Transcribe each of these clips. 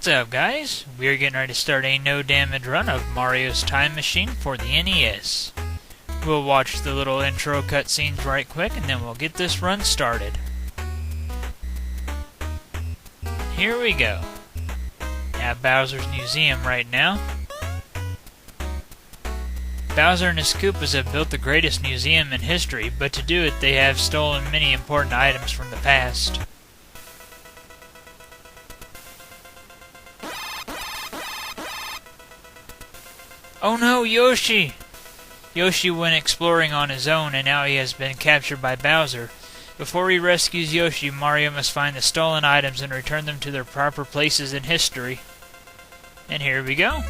What's up, guys? We're getting ready to start a no-damage run of Mario's Time Machine for the NES. We'll watch the little intro cutscenes right quick, and then we'll get this run started. Here we go. At Bowser's Museum right now. Bowser and his Koopas have built the greatest museum in history, but to do it they have stolen many important items from the past. Oh no, Yoshi! Yoshi went exploring on his own, and now he has been captured by Bowser. Before he rescues Yoshi, Mario must find the stolen items and return them to their proper places in history. And here we go.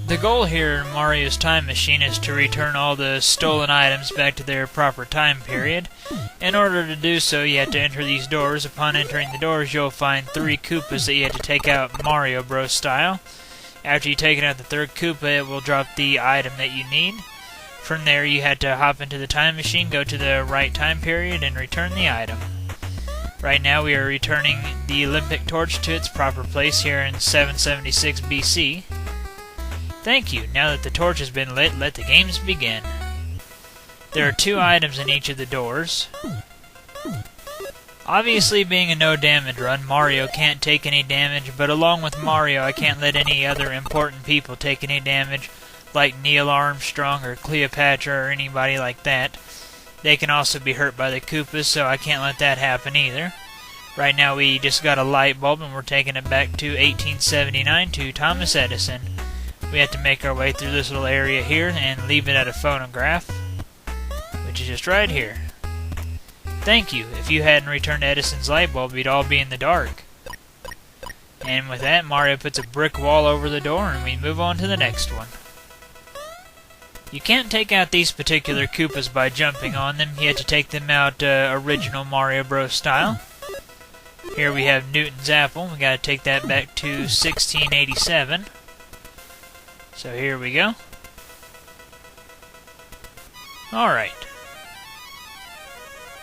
The goal here in Mario's Time Machine is to return all the stolen items back to their proper time period. In order to do so, you have to enter these doors. Upon entering the doors, you'll find 3 Koopas that you have to take out Mario Bros. Style. After you've taken out the 3rd Koopa, it will drop the item that you need. From there, you had to hop into the time machine, go to the right time period, and return the item. Right now, we are returning the Olympic torch to its proper place here in 776 BC. Thank you. Now that the torch has been lit, let the games begin. There are 2 items in each of the doors. Obviously, being a no-damage run, Mario can't take any damage, but along with Mario, I can't let any other important people take any damage, like Neil Armstrong or Cleopatra or anybody like that. They can also be hurt by the Koopas, so I can't let that happen either. Right now, we just got a light bulb, and we're taking it back to 1879 to Thomas Edison. We have to make our way through this little area here and leave it at a phonograph, which is just right here. Thank you. If you hadn't returned Edison's light bulb, we'd all be in the dark. And with that, Mario puts a brick wall over the door, and we move on to the next one. You can't take out these particular Koopas by jumping on them. You have to take them out original Mario Bros. Style. Here we have Newton's apple. We got to take that back to 1687. So here we go. Alright.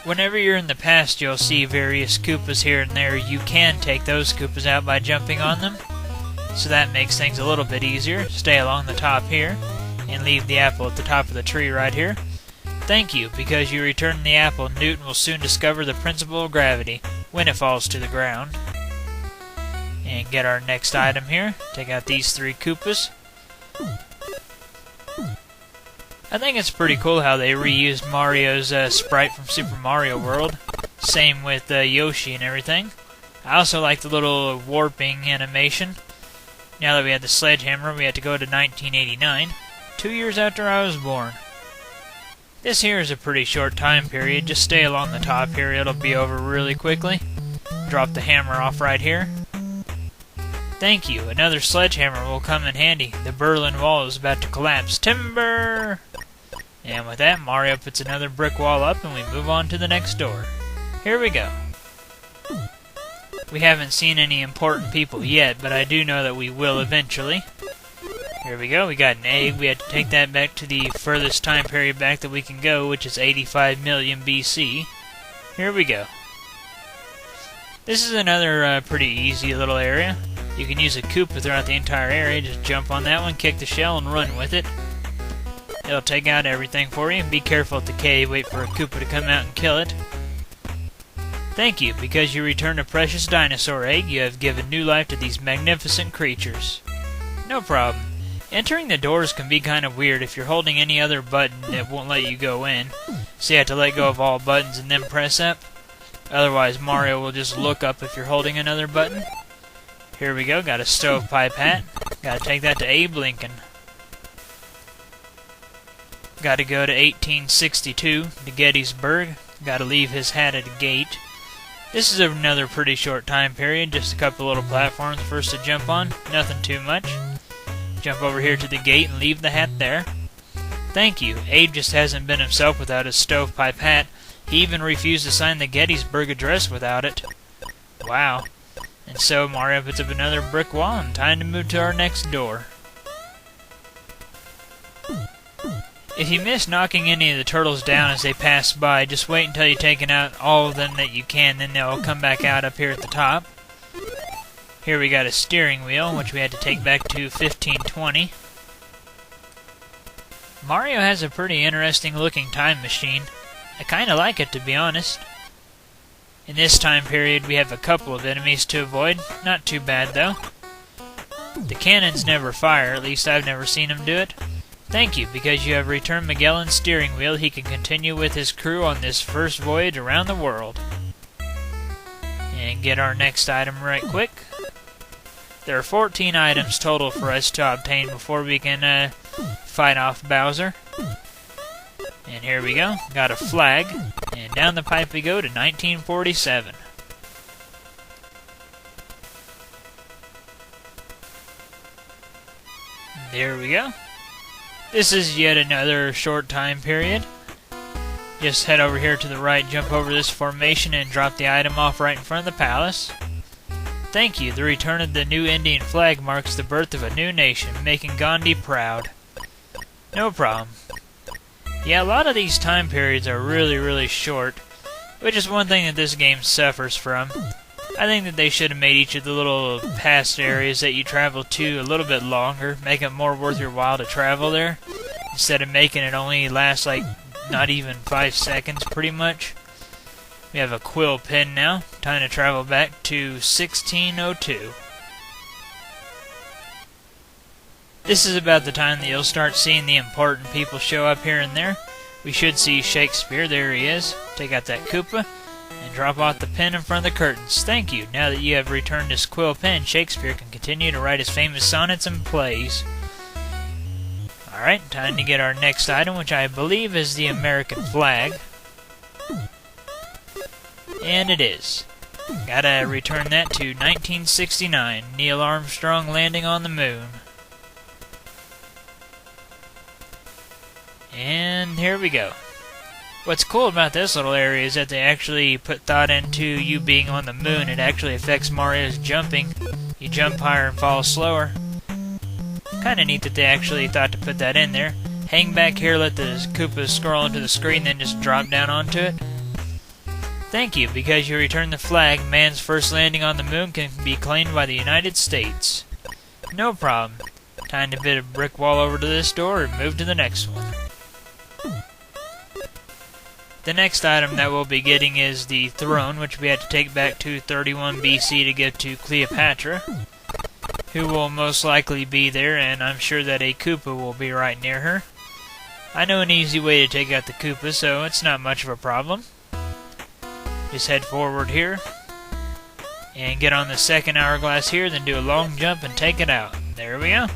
Whenever you're in the past, you'll see various Koopas here and there. You can take those Koopas out by jumping on them, so that makes things a little bit easier. Stay along the top here, and leave the apple at the top of the tree right here. Thank you. Because you return the apple, Newton will soon discover the principle of gravity when it falls to the ground. And get our next item here. Take out these 3 Koopas. I think it's pretty cool how they reused Mario's sprite from Super Mario World. Same with Yoshi and everything. I also like the little warping animation. Now that we had the sledgehammer, we had to go to 1989, 2 years after I was born. This here is a pretty short time period. Just stay along the top here, it'll be over really quickly. Drop the hammer off right here. Thank you. Another sledgehammer will come in handy. The Berlin Wall is about to collapse. Timber! And with that, Mario puts another brick wall up, and we move on to the next door. Here we go. We haven't seen any important people yet, but I do know that we will eventually. Here we go. We got an egg. We had to take that back to the furthest time period back that we can go, which is 85 million BC. Here we go. This is another pretty easy little area. You can use a Koopa throughout the entire area. Just jump on that one, kick the shell, and run with it. It'll take out everything for you. Be careful at the cave. Wait for a Koopa to come out and kill it. Thank you. Because you returned a precious dinosaur egg, you have given new life to these magnificent creatures. No problem. Entering the doors can be kind of weird. If you're holding any other button, it won't let you go in. So you have to let go of all buttons and then press up. Otherwise, Mario will just look up if you're holding another button. Here we go, got a stovepipe hat. Gotta take that to Abe Lincoln. Gotta go to 1862, to Gettysburg. Gotta leave his hat at a gate. This is another pretty short time period, just a couple little platforms first to jump on. Nothing too much. Jump over here to the gate and leave the hat there. Thank you. Abe just hasn't been himself without his stovepipe hat. He even refused to sign the Gettysburg Address without it. Wow. And so Mario puts up another brick wall, and time to move to our next door. If you miss knocking any of the turtles down as they pass by, just wait until you've taken out all of them that you can, then they'll come back out up here at the top. Here we got a steering wheel, which we had to take back to 1520. Mario has a pretty interesting looking time machine. I kinda like it, to be honest. In this time period, we have a couple of enemies to avoid. Not too bad, though. The cannons never fire, at least I've never seen them do it. Thank you, because you have returned Magellan's steering wheel. He can continue with his crew on this first voyage around the world. And get our next item right quick. There are 14 items total for us to obtain before we can fight off Bowser. And here we go. Got a flag. And down the pipe we go to 1947. There we go. This is yet another short time period. Just head over here to the right, jump over this formation, and drop the item off right in front of the palace. Thank you. The return of the new Indian flag marks the birth of a new nation, making Gandhi proud. No problem. Yeah, a lot of these time periods are really short, which is one thing that this game suffers from. I think that they should have made each of the little past areas that you travel to a little bit longer, make it more worth your while to travel there, instead of making it only last like not even 5 seconds pretty much. We have a Quill Pen now. Time to travel back to 1602. This is about the time that you'll start seeing the important people show up here and there. We should see Shakespeare. There he is. Take out that Koopa and drop off the pen in front of the curtains. Thank you. Now that you have returned this Quill Pen, Shakespeare can continue to write his famous sonnets and plays. Alright, time to get our next item, which I believe is the American flag. And it is. Gotta return that to 1969. Neil Armstrong landing on the moon. And here we go. What's cool about this little area is that they actually put thought into you being on the moon. It actually affects Mario's jumping. You jump higher and fall slower. Kinda neat that they actually thought to put that in there. Hang back here, let the Koopas scroll into the screen, then just drop down onto it. Thank you, because you returned the flag, man's first landing on the moon can be claimed by the United States. No problem. Time to bit a brick wall over to this door and move to the next one. The next item that we'll be getting is the throne, which we had to take back to 31 BC to get to Cleopatra, who will most likely be there, and I'm sure that a Koopa will be right near her. I know an easy way to take out the Koopa, so it's not much of a problem. Just head forward here, and get on the second hourglass here, then do a long jump and take it out. There we go.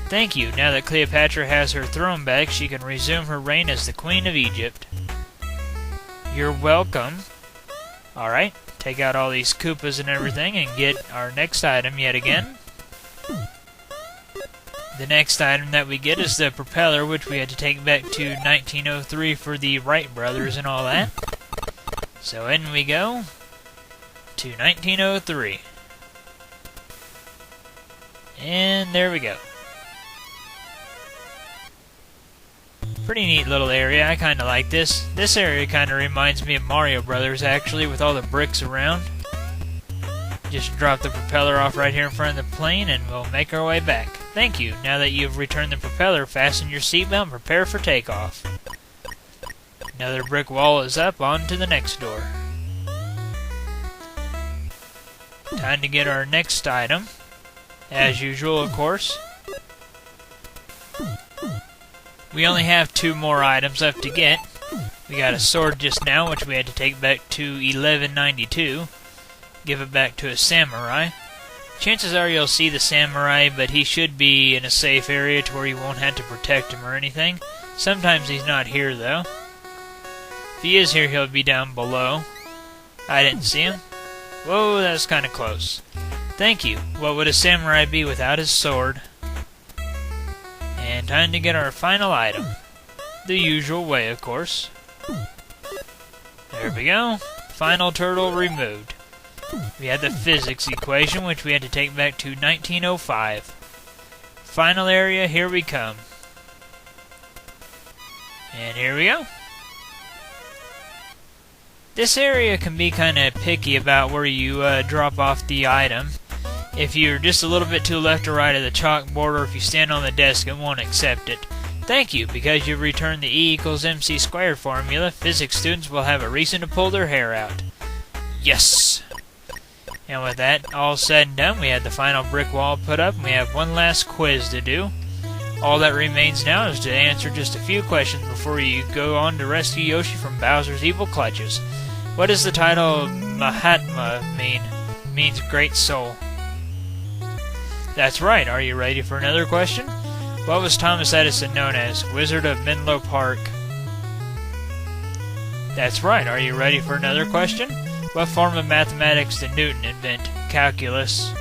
Thank you. Now that Cleopatra has her throne back, she can resume her reign as the Queen of Egypt. You're welcome. Alright, take out all these Koopas and everything and get our next item yet again. The next item that we get is the propeller, which we had to take back to 1903 for the Wright brothers and all that. So in we go to 1903. And there we go. Pretty neat little area. I kind of like this. This area kind of reminds me of Mario Brothers, actually, with all the bricks around. Just drop the propeller off right here in front of the plane, and we'll make our way back. Thank you. Now that you've returned the propeller, fasten your seatbelt and prepare for takeoff. Another brick wall is up. On to the next door. Time to get our next item. As usual, of course. We only have 2 more items left to get. We got a sword just now, which we had to take back to 1192. Give it back to a samurai. Chances are you'll see the samurai, but he should be in a safe area to where you won't have to protect him or anything. Sometimes he's not here, though. If he is here, he'll be down below. I didn't see him. Whoa, that was kind of close. Thank you. What would a samurai be without his sword? And time to get our final item. The usual way, of course. There we go. Final turtle removed. We had the physics equation, which we had to take back to 1905. Final area, here we come. And here we go. This area can be kind of picky about where you drop off the item. If you're just a little bit too left or right of the chalkboard, or if you stand on the desk, it won't accept it. Thank you, because you've returned the E equals MC squared formula. Physics students will have a reason to pull their hair out. Yes! And with that all said and done, we had the final brick wall put up, and we have one last quiz to do. All that remains now is to answer just a few questions before you go on to rescue Yoshi from Bowser's evil clutches. What does the title Mahatma mean? It means great soul. That's right. Are you ready for another question? What was Thomas Edison known as? Wizard of Menlo Park. That's right. Are you ready for another question? What form of mathematics did Newton invent? Calculus.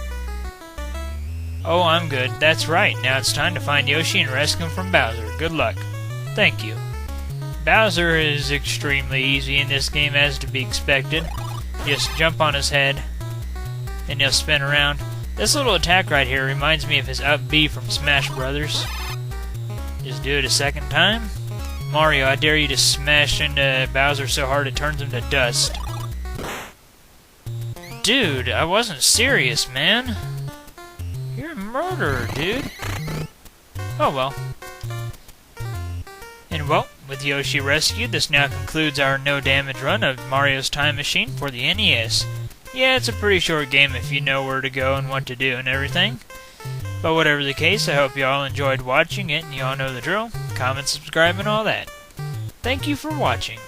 Oh, I'm good. That's right. Now it's time to find Yoshi and rescue him from Bowser. Good luck. Thank you. Bowser is extremely easy in this game, as to be expected. Just jump on his head, and he'll spin around. This little attack right here reminds me of his up B from Smash Brothers. Just do it a second time. Mario, I dare you to smash into Bowser so hard it turns him to dust. Dude, I wasn't serious, man. You're a murderer, dude. Oh well. And well, with Yoshi rescued, this now concludes our no-damage run of Mario's Time Machine for the NES. Yeah, it's a pretty short game if you know where to go and what to do and everything. But whatever the case, I hope you all enjoyed watching it, and you all know the drill. Comment, subscribe, and all that. Thank you for watching.